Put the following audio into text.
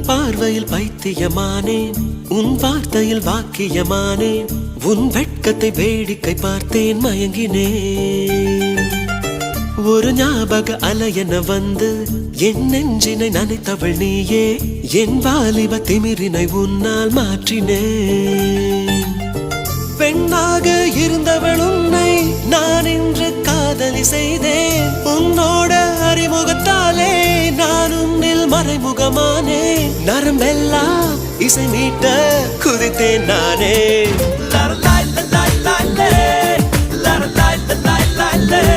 பார்வையில் பைத்தியமானேன், உன் வார்த்தையில் வாக்கியமானேன், உன் வெட்கத்தை வேடிக்கை பார்த்தேன் மயங்கினேன். ஒரு ஞாபக அலையென வந்து என் நெஞ்சினை நனைத்தவள் நீயே, என் வாலிப திமிரினை உன்னால் மாற்றினேன். பெண்ணாக இருந்தவள் உன்னை நான் இன்று காதலி செய்தேன். உன்னோட அறிமுகத்தாலே நான் உன்னில் மறைமுகமானே. நரம்பெல்லாம் இசை மீட்ட குதித்தேன் நானே. லாய் லாய் லாய் லாய் லே, லாய் லாய் லாய் லாய் லே.